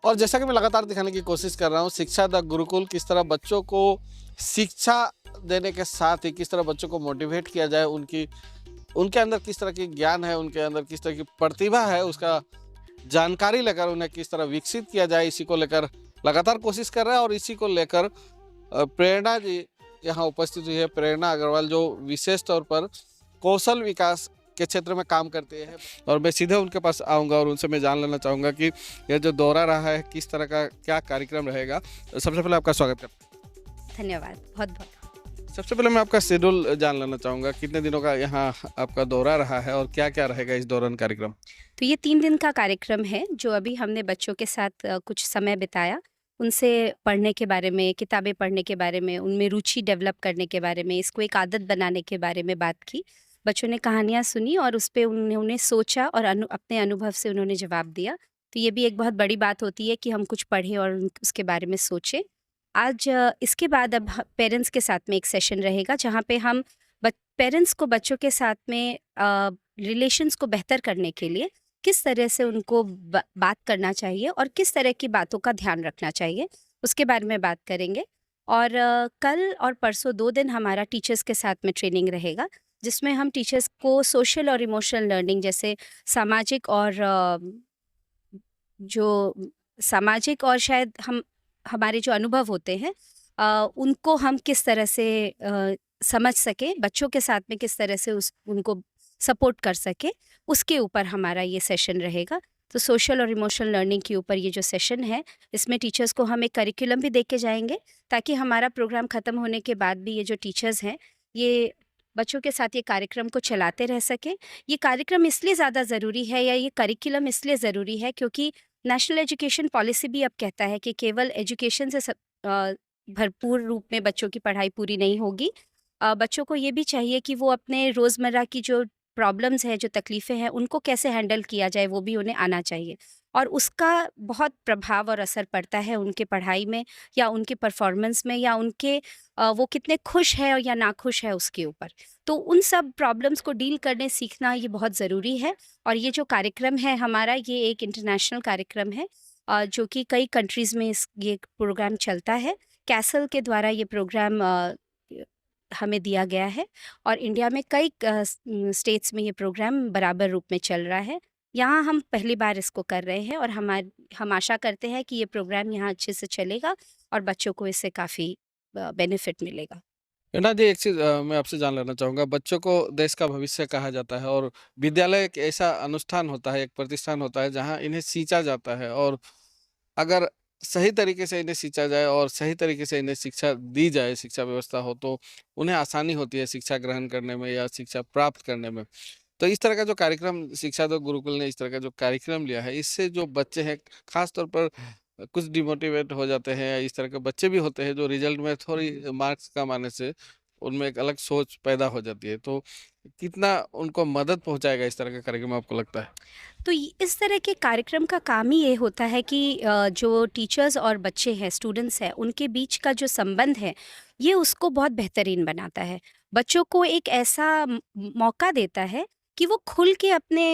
और जैसा कि मैं लगातार दिखाने की कोशिश कर रहा हूँ, शिक्षा द गुरुकुल किस तरह बच्चों को शिक्षा देने के साथ ही किस तरह बच्चों को मोटिवेट किया जाए, उनके अंदर किस तरह की ज्ञान है, उनके अंदर किस तरह की प्रतिभा है, उसका जानकारी लेकर उन्हें किस तरह विकसित किया जाए, इसी को लेकर लगातार कोशिश कर रहा है। और इसी को लेकर प्रेरणा जी यहाँ उपस्थित हुई है। प्रेरणा अग्रवाल जो विशेष तौर पर कौशल विकास के क्षेत्र में काम करते हैं, और मैं सीधे उनके पास आऊँगा और उनसे मैं जान लेना चाहूँगा कि यह जो दौरा रहा है किस तरह का क्या कार्यक्रम रहेगा। सबसे पहले आपका स्वागत करता धन्यवाद बहुत-बहुत। हूँ। सबसे पहले मैं आपका शेड्यूल जान लेना चाहूँगा, कितने दिनों का यहाँ आपका दौरा रहा है और क्या-क्या रहेगा इस दौरान कार्यक्रम? तो ये 3 दिन का कार्यक्रम है, जो अभी हमने बच्चों के साथ कुछ समय बिताया। उनसे पढ़ने के बारे में, किताबें पढ़ने के बारे में, उनमें रुचि डेवलप करने के बारे में, इसको एक आदत बनाने के बारे में बात की। बच्चों ने कहानियाँ सुनी और उस पे उन्होंने सोचा और अपने अनुभव से उन्होंने जवाब दिया। तो ये भी एक बहुत बड़ी बात होती है कि हम कुछ पढ़ें और उसके बारे में सोचें। आज इसके बाद अब पेरेंट्स के साथ में एक सेशन रहेगा, जहाँ पे हम पेरेंट्स को बच्चों के साथ में रिलेशंस को बेहतर करने के लिए किस तरह से उनको बात करना चाहिए और किस तरह की बातों का ध्यान रखना चाहिए, उसके बारे में बात करेंगे। और कल और परसों 2 दिन हमारा टीचर्स के साथ में ट्रेनिंग रहेगा, जिसमें हम टीचर्स को सोशल और इमोशनल लर्निंग जैसे सामाजिक और जो सामाजिक और शायद हमारे जो अनुभव होते हैं उनको हम किस तरह से समझ सकें, बच्चों के साथ में किस तरह से उनको सपोर्ट कर सके, उसके ऊपर हमारा ये सेशन रहेगा। तो सोशल और इमोशनल लर्निंग के ऊपर ये जो सेशन है, इसमें टीचर्स को हम एक करिकुलम भी दे के जाएंगे, ताकि हमारा प्रोग्राम ख़त्म होने के बाद भी ये जो टीचर्स हैं, ये बच्चों के साथ ये कार्यक्रम को चलाते रह सकें। ये कार्यक्रम इसलिए ज़्यादा ज़रूरी है, या ये करिकुलम इसलिए ज़रूरी है, क्योंकि नेशनल एजुकेशन पॉलिसी भी अब कहता है कि केवल एजुकेशन से भरपूर रूप में बच्चों की पढ़ाई पूरी नहीं होगी। बच्चों को ये भी चाहिए कि वो अपने रोज़मर्रा की जो प्रॉब्लम्स हैं, जो तकलीफ़ें हैं, उनको कैसे हैंडल किया जाए, वो भी उन्हें आना चाहिए। और उसका बहुत प्रभाव और असर पड़ता है उनके पढ़ाई में, या उनके परफ़ॉर्मेंस में, या उनके वो कितने खुश है या नाखुश है उसके ऊपर। तो उन सब प्रॉब्लम्स को डील करने सीखना ये बहुत ज़रूरी है। और ये जो कार्यक्रम है हमारा, ये एक इंटरनेशनल कार्यक्रम है, जो कि कई कंट्रीज़ में ये प्रोग्राम चलता है। कैसल के द्वारा ये प्रोग्राम हमें दिया गया है, और इंडिया में कई स्टेट्स में ये प्रोग्राम बराबर रूप में चल रहा है। यहाँ हम पहली बार इसको कर रहे हैं, और हम आशा करते हैं कि ये प्रोग्राम यहाँ अच्छे से चलेगा और बच्चों को इससे काफ़ी बेनिफिट मिलेगा। प्रेरणा जी, एक चीज़ मैं आपसे जान लेना चाहूँगा। बच्चों को देश का भविष्य कहा जाता है, और विद्यालय एक ऐसा अनुष्ठान होता है, एक प्रतिष्ठान होता है जहाँ इन्हें सींचा जाता है। और अगर सही तरीके से इन्हें सींचा जाए और सही तरीके से इन्हें शिक्षा दी जाए, शिक्षा व्यवस्था हो, तो उन्हें आसानी होती है शिक्षा ग्रहण करने में या शिक्षा प्राप्त करने में। तो इस तरह का जो कार्यक्रम शिक्षा दो गुरुकुल ने इस तरह का जो कार्यक्रम लिया है, इससे जो बच्चे हैं ख़ास तौर पर कुछ डिमोटिवेट हो जाते हैं, या इस तरह के बच्चे भी होते हैं जो रिज़ल्ट में थोड़ी मार्क्स कम आने से उनमें एक अलग सोच पैदा हो जाती है। तो कितना उनको मदद पहुँचाएगा इस तरह का कार्यक्रम, आपको लगता है? तो इस तरह के कार्यक्रम का काम ही ये होता है कि जो टीचर्स और बच्चे हैं, स्टूडेंट्स हैं, उनके बीच का जो संबंध है, ये उसको बहुत बेहतरीन बनाता है। बच्चों को एक ऐसा मौका देता है कि वो खुल के अपने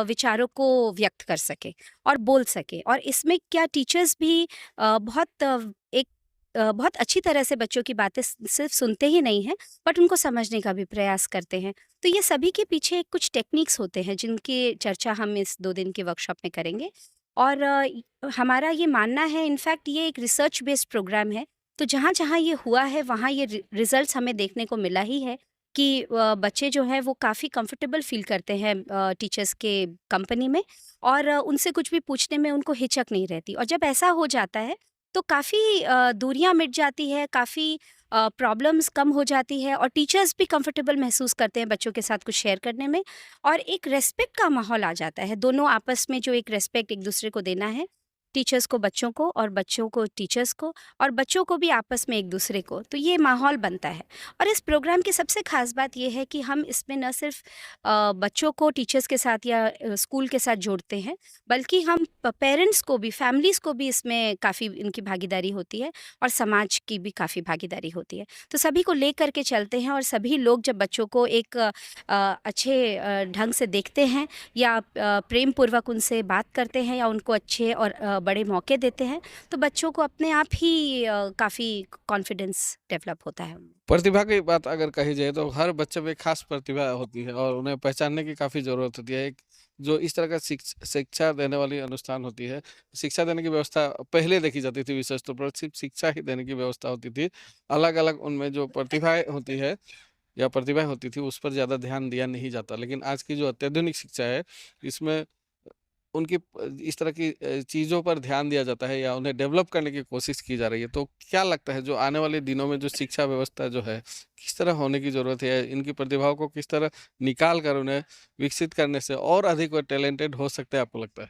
विचारों को व्यक्त कर सके और बोल सके। और इसमें क्या टीचर्स भी बहुत अच्छी तरह से बच्चों की बातें सिर्फ सुनते ही नहीं हैं, बट उनको समझने का भी प्रयास करते हैं। तो ये सभी के पीछे कुछ टेक्निक्स होते हैं, जिनकी चर्चा हम इस 2 दिन के वर्कशॉप में करेंगे। और हमारा ये मानना है, इनफैक्ट ये एक रिसर्च बेस्ड प्रोग्राम है। तो जहाँ-जहाँ ये हुआ है, वहाँ ये रिजल्ट्स हमें देखने को मिला ही है कि बच्चे जो हैं वो काफ़ी कंफर्टेबल फ़ील करते हैं टीचर्स के कंपनी में, और उनसे कुछ भी पूछने में उनको हिचक नहीं रहती। और जब ऐसा हो जाता है, तो काफ़ी दूरियाँ मिट जाती है, काफ़ी प्रॉब्लम्स कम हो जाती है, और टीचर्स भी कंफर्टेबल महसूस करते हैं बच्चों के साथ कुछ शेयर करने में, और एक रिस्पेक्ट का माहौल आ जाता है। दोनों आपस में जो एक रिस्पेक्ट एक दूसरे को देना है, टीचर्स को बच्चों को और बच्चों को टीचर्स को, और बच्चों को भी आपस में एक दूसरे को, तो ये माहौल बनता है। और इस प्रोग्राम की सबसे ख़ास बात ये है कि हम इसमें न सिर्फ बच्चों को टीचर्स के साथ या स्कूल के साथ जोड़ते हैं, बल्कि हम पेरेंट्स को भी, फैमिलीज़ को भी इसमें काफ़ी इनकी भागीदारी होती है, और समाज की भी काफ़ी भागीदारी होती है। तो सभी को ले कर के चलते हैं, और सभी लोग जब बच्चों को एक अच्छे ढंग से देखते हैं, या प्रेम पूर्वक उनसे बात करते हैं, या उनको अच्छे और बड़े मौके देते हैं, तो बच्चों को अपने आप ही काफ़ी कॉन्फिडेंस डेवलप होता है उनमें। प्रतिभा की बात अगर कही जाए तो हर बच्चे में खास प्रतिभा होती है और उन्हें पहचानने की काफ़ी ज़रूरत होती है। एक जो इस तरह का शिक्षा देने वाली अनुष्ठान होती है, शिक्षा देने की व्यवस्था पहले देखी जाती थी विशेष तौर पर सिर्फ़ शिक्षा ही देने की व्यवस्था होती थी। अलग-अलग उनमें जो प्रतिभाएँ होती है या प्रतिभाएँ होती थी उस पर ज़्यादा ध्यान दिया नहीं जाता। लेकिन आज की जो अत्याधुनिक शिक्षा है इसमें उनकी इस तरह की चीज़ों पर ध्यान दिया जाता है या उन्हें डेवलप करने की कोशिश की जा रही है। तो क्या लगता है जो आने वाले दिनों में जो शिक्षा व्यवस्था जो है, किस तरह होने की ज़रूरत है? इनकी प्रतिभाओं को किस तरह निकाल कर उन्हें विकसित करने से और अधिक वो टैलेंटेड हो सकते हैं आपको लगता है?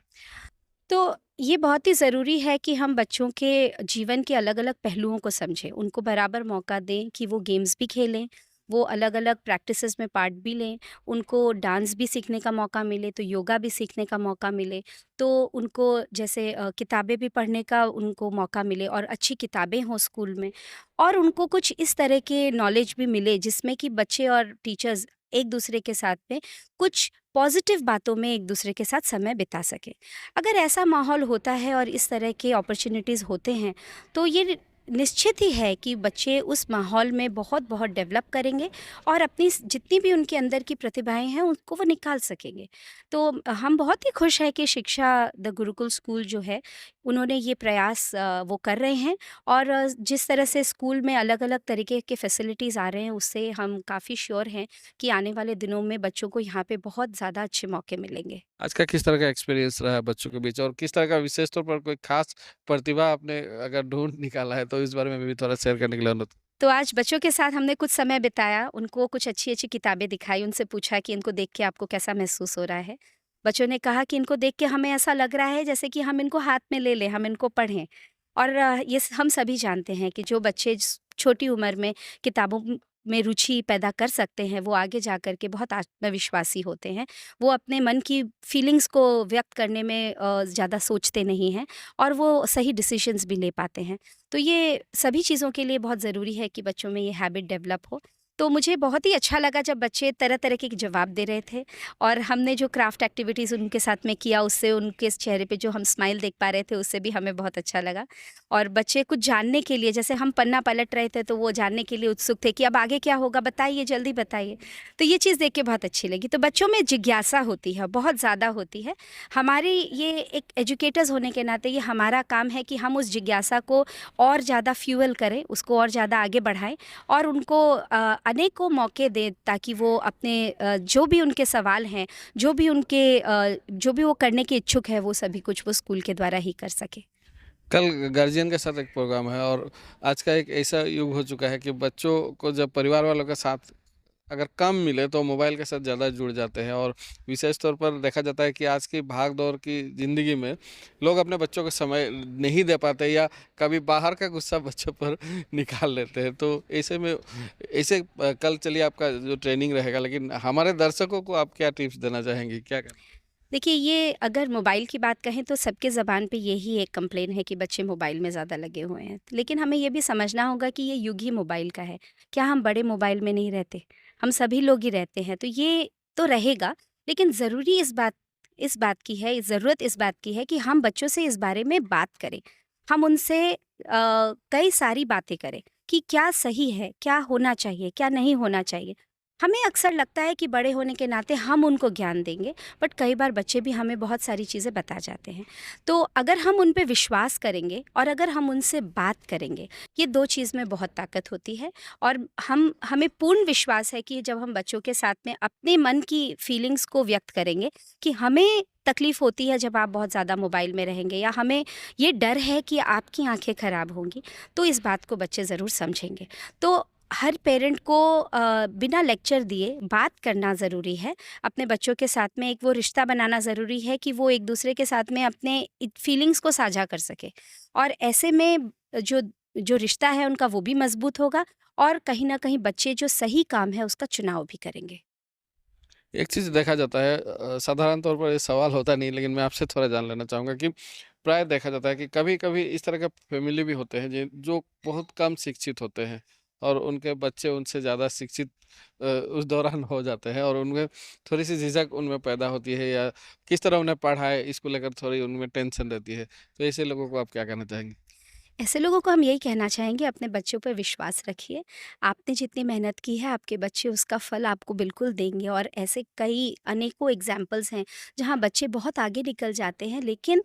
तो ये बहुत ही ज़रूरी है कि हम बच्चों के जीवन के अलग-अलग पहलुओं को समझें, उनको बराबर मौका दें कि वो गेम्स भी खेलें, वो अलग-अलग प्रैक्टिसेस में पार्ट भी लें, उनको डांस भी सीखने का मौका मिले, तो योगा भी सीखने का मौका मिले, तो उनको जैसे किताबें भी पढ़ने का उनको मौका मिले और अच्छी किताबें हों स्कूल में और उनको कुछ इस तरह के नॉलेज भी मिले जिसमें कि बच्चे और टीचर्स एक-दूसरे के साथ में कुछ पॉज़िटिव बातों में एक-दूसरे के साथ समय बिता सकें। अगर ऐसा माहौल होता है और इस तरह के अपॉर्च्युनिटीज़ होते हैं, तो ये निश्चित ही है कि बच्चे उस माहौल में बहुत-बहुत डेवलप करेंगे और अपनी जितनी भी उनके अंदर की प्रतिभाएँ हैं, उनको वो निकाल सकेंगे। तो हम बहुत ही खुश हैं कि शिक्षा द गुरुकुल स्कूल जो है, उन्होंने ये प्रयास वो कर रहे हैं और जिस तरह से स्कूल में अलग-अलग तरीके के फैसिलिटीज़ आ रहे हैं, उससे हम काफ़ी श्योर हैं कि आने वाले दिनों में बच्चों को यहाँ पे बहुत ज़्यादा अच्छे मौके मिलेंगे। आज का किस तरह का एक्सपीरियंस रहा है बच्चों के बीच और किस तरह का विशेष तौर पर कोई खास प्रतिभा आपने अगर ढूँढ निकाला है तो इस बारे में भी थोड़ा शेयर करने के लिए अनुरोध तो आज बच्चों के साथ हमने कुछ समय बिताया, उनको कुछ अच्छी-अच्छी किताबें दिखाई, उनसे पूछा कि इनको देख के आपको कैसा महसूस हो रहा है? बच्चों ने कहा कि इनको देख के हमें ऐसा लग रहा है जैसे कि हम इनको हाथ में ले लें, हम इनको पढ़ें। और हम सभी जानते हैं कि जो बच्चे छोटी उम्र में किताबों में रुचि पैदा कर सकते हैं, वो आगे जा कर के बहुत आत्मविश्वासी होते हैं। वो अपने मन की फीलिंग्स को व्यक्त करने में ज़्यादा सोचते नहीं हैं और वो सही डिसीजंस भी ले पाते हैं। तो ये सभी चीज़ों के लिए बहुत ज़रूरी है कि बच्चों में ये हैबिट डेवलप हो। तो मुझे बहुत ही अच्छा लगा जब बच्चे तरह-तरह के जवाब दे रहे थे और हमने जो क्राफ्ट एक्टिविटीज़ उनके साथ में किया, उससे उनके चेहरे पे जो हम स्माइल देख पा रहे थे, उससे भी हमें बहुत अच्छा लगा। और बच्चे कुछ जानने के लिए, जैसे हम पन्ना पलट रहे थे, तो वो जानने के लिए उत्सुक थे कि अब आगे क्या होगा बताइए, जल्दी बताइए। तो ये चीज़ देख के बहुत अच्छी लगी। तो बच्चों में जिज्ञासा होती है, बहुत ज़्यादा होती है। हमारी ये एक एजुकेटर्स होने के नाते ये हमारा काम है कि हम उस जिज्ञासा को और ज़्यादा फ्यूअल करें, उसको और ज़्यादा आगे बढ़ाएँ और उनको अनेकों मौके दें ताकि वो अपने जो भी उनके सवाल हैं, जो भी वो करने के इच्छुक है, वो सभी कुछ वो स्कूल के द्वारा ही कर सकें। कल गार्जियन के साथ एक प्रोग्राम है और आज का एक ऐसा युग हो चुका है कि बच्चों को जब परिवार वालों के साथ अगर कम मिले तो मोबाइल के साथ ज़्यादा जुड़ जाते हैं और विशेष तौर पर देखा जाता है कि आज की भाग-दौड़ की ज़िंदगी में लोग अपने बच्चों को समय नहीं दे पाते या कभी बाहर का गुस्सा बच्चों पर निकाल लेते हैं। तो ऐसे में ऐसे कल चलिए आपका जो ट्रेनिंग रहेगा लेकिन हमारे दर्शकों को आप क्या टिप्स देना चाहेंगी? क्या करें? देखिए, ये अगर मोबाइल की बात कहें तो सबके ज़बान पे यही एक कंप्लेन है कि बच्चे मोबाइल में ज़्यादा लगे हुए हैं। लेकिन हमें ये भी समझना होगा कि ये युग ही मोबाइल का है। क्या हम बड़े मोबाइल में नहीं रहते? हम सभी लोग ही रहते हैं। तो ये तो रहेगा, लेकिन ज़रूरी इस बात की है, ज़रूरत इस बात की है कि हम बच्चों से इस बारे में बात करें। हम उनसे कई सारी बातें करें कि क्या सही है, क्या होना चाहिए, क्या नहीं होना चाहिए। हमें अक्सर लगता है कि बड़े होने के नाते हम उनको ज्ञान देंगे, बट कई बार बच्चे भी हमें बहुत सारी चीज़ें बता जाते हैं। तो अगर हम उन पे विश्वास करेंगे और अगर हम उनसे बात करेंगे, ये 2 चीज़ में बहुत ताकत होती है और हमें पूर्ण विश्वास है कि जब हम बच्चों के साथ में अपने मन की फीलिंग्स को व्यक्त करेंगे कि हमें तकलीफ़ होती है जब आप बहुत ज़्यादा मोबाइल में रहेंगे या हमें ये डर है कि आपकी आँखें ख़राब होंगी, तो इस बात को बच्चे ज़रूर समझेंगे। तो हर पेरेंट को बिना लेक्चर दिए बात करना ज़रूरी है। अपने बच्चों के साथ में एक वो रिश्ता बनाना ज़रूरी है कि वो एक-दूसरे के साथ में अपने फीलिंग्स को साझा कर सकें और ऐसे में जो जो रिश्ता है उनका वो भी मज़बूत होगा और कहीं न कहीं बच्चे जो सही काम है उसका चुनाव भी करेंगे। एक चीज़ देखा जाता है साधारण तौर पर ये सवाल होता नहीं लेकिन मैं आपसे थोड़ा जान लेना चाहूँगा कि प्राय देखा जाता है कि कभी-कभी इस तरह के फैमिली भी होते हैं जो बहुत कम शिक्षित होते हैं। और उनके बच्चे उनसे ज़्यादा शिक्षित उस दौरान हो जाते हैं और उनमें थोड़ी-सी झिझक उनमें पैदा होती है या किस तरह उन्हें पढ़ाएँ, इसको लेकर थोड़ी उनमें टेंशन रहती है। तो ऐसे लोगों को आप क्या कहना चाहेंगे? ऐसे लोगों को हम यही कहना चाहेंगे, अपने बच्चों पर विश्वास रखिए। आपने जितनी मेहनत की है, आपके बच्चे उसका फल आपको बिल्कुल देंगे, और ऐसे कई अनेकों एग्ज़ाम्पल्स हैं जहाँ बच्चे बहुत आगे निकल जाते हैं, लेकिन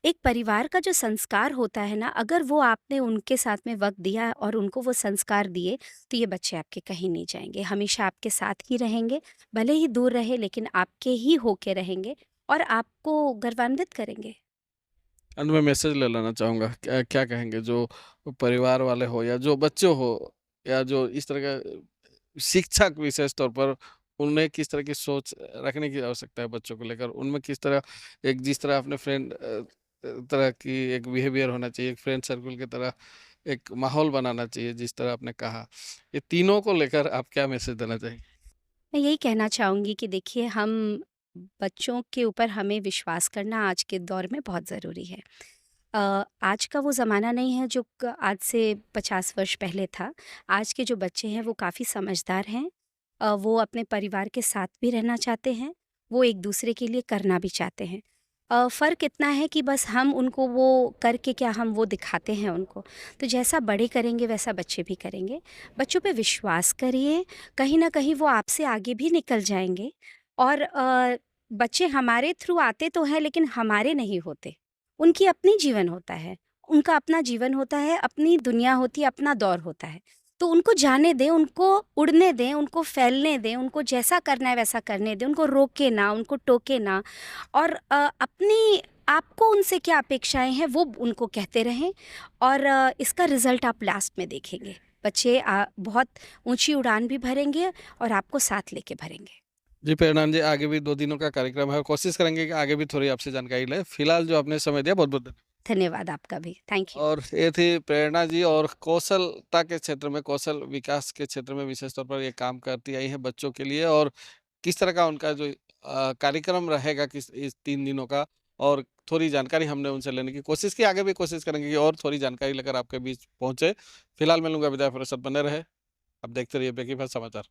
एक परिवार का जो संस्कार होता है ना, अगर वो आपने उनके साथ में वक़्त दिया और उनको वो संस्कार दिए, तो ये बच्चे आपके कहीं नहीं जाएँगे, हमेशा आपके साथ ही रहेंगे। भले ही दूर रहे, लेकिन आपके ही होके रहेंगे और आपको गौरवान्वित करेंगे। अंत में मैसेज ले लेना चाहूँगा। क्या क्या कहेंगे जो परिवार वाले हो या जो बच्चे हो या जो इस तरह का शिक्षक विशेष तौर पर उन्हें किस तरह की सोच रखने की आवश्यकता है बच्चों को लेकर? उनमें किस तरह एक जिस तरह अपने फ्रेंड तरह की एक बिहेवियर होना चाहिए, एक फ्रेंड सर्कल की तरह एक माहौल बनाना चाहिए जिस तरह आपने कहा। ये तीनों को लेकर आप क्या मैसेज देना चाहेंगे? मैं यही कहना चाहूँगी कि देखिए, हम बच्चों के ऊपर हमें विश्वास करना आज के दौर में बहुत ज़रूरी है। आज का वो ज़माना नहीं है जो आज से 50 वर्ष पहले था। आज के जो बच्चे हैं वो काफ़ी समझदार हैं। वो अपने परिवार के साथ भी रहना चाहते हैं, वो एक दूसरे के लिए करना भी चाहते हैं। फ़र्क इतना है कि बस हम उनको वो करके क्या, हम वो दिखाते हैं उनको। तो जैसा बड़े करेंगे वैसा बच्चे भी करेंगे। बच्चों पे विश्वास करिए, कहीं न कहीं वो आपसे आगे भी निकल जाएँगे। और बच्चे हमारे थ्रू आते तो हैं, लेकिन हमारे नहीं होते। उनकी अपनी जीवन होता है, उनका अपना जीवन होता है, अपनी दुनिया होती है, अपना दौर होता है। तो उनको जाने दें, उनको उड़ने दें, उनको फैलने दें, उनको जैसा करना है वैसा करने दें, उनको रोके ना, उनको टोके ना। और अपनी आपको उनसे क्या अपेक्षाएँ हैं वो उनको कहते रहें, और इसका रिज़ल्ट आप लास्ट में देखेंगे। बच्चे बहुत ऊँची उड़ान भी भरेंगे और आपको साथ लेके भरेंगे। जी, प्रेरणा जी, आगे भी 2 दिनों का कार्यक्रम है, कोशिश करेंगे कि आगे भी थोड़ी आपसे जानकारी लें। फिलहाल जो आपने समय दिया बहुत-बहुत धन्यवाद। धन्यवाद आपका भी। Thank you. और ये थी प्रेरणा जी और कौशलता के क्षेत्र में, कौशल विकास के क्षेत्र में विशेष तौर पर ये काम करती आई हैं बच्चों के लिए और किस तरह का उनका जो कार्यक्रम रहेगा किस इस 3 दिनों का और थोड़ी जानकारी हमने उनसे लेने की कोशिश की। आगे भी कोशिश करेंगे कि और थोड़ी जानकारी लेकर आपके बीच पहुँचे। फिलहाल मैं लूँगा विदा, फ़िर सब बने रहे। आप देखते रहिए बेखबर समाचार।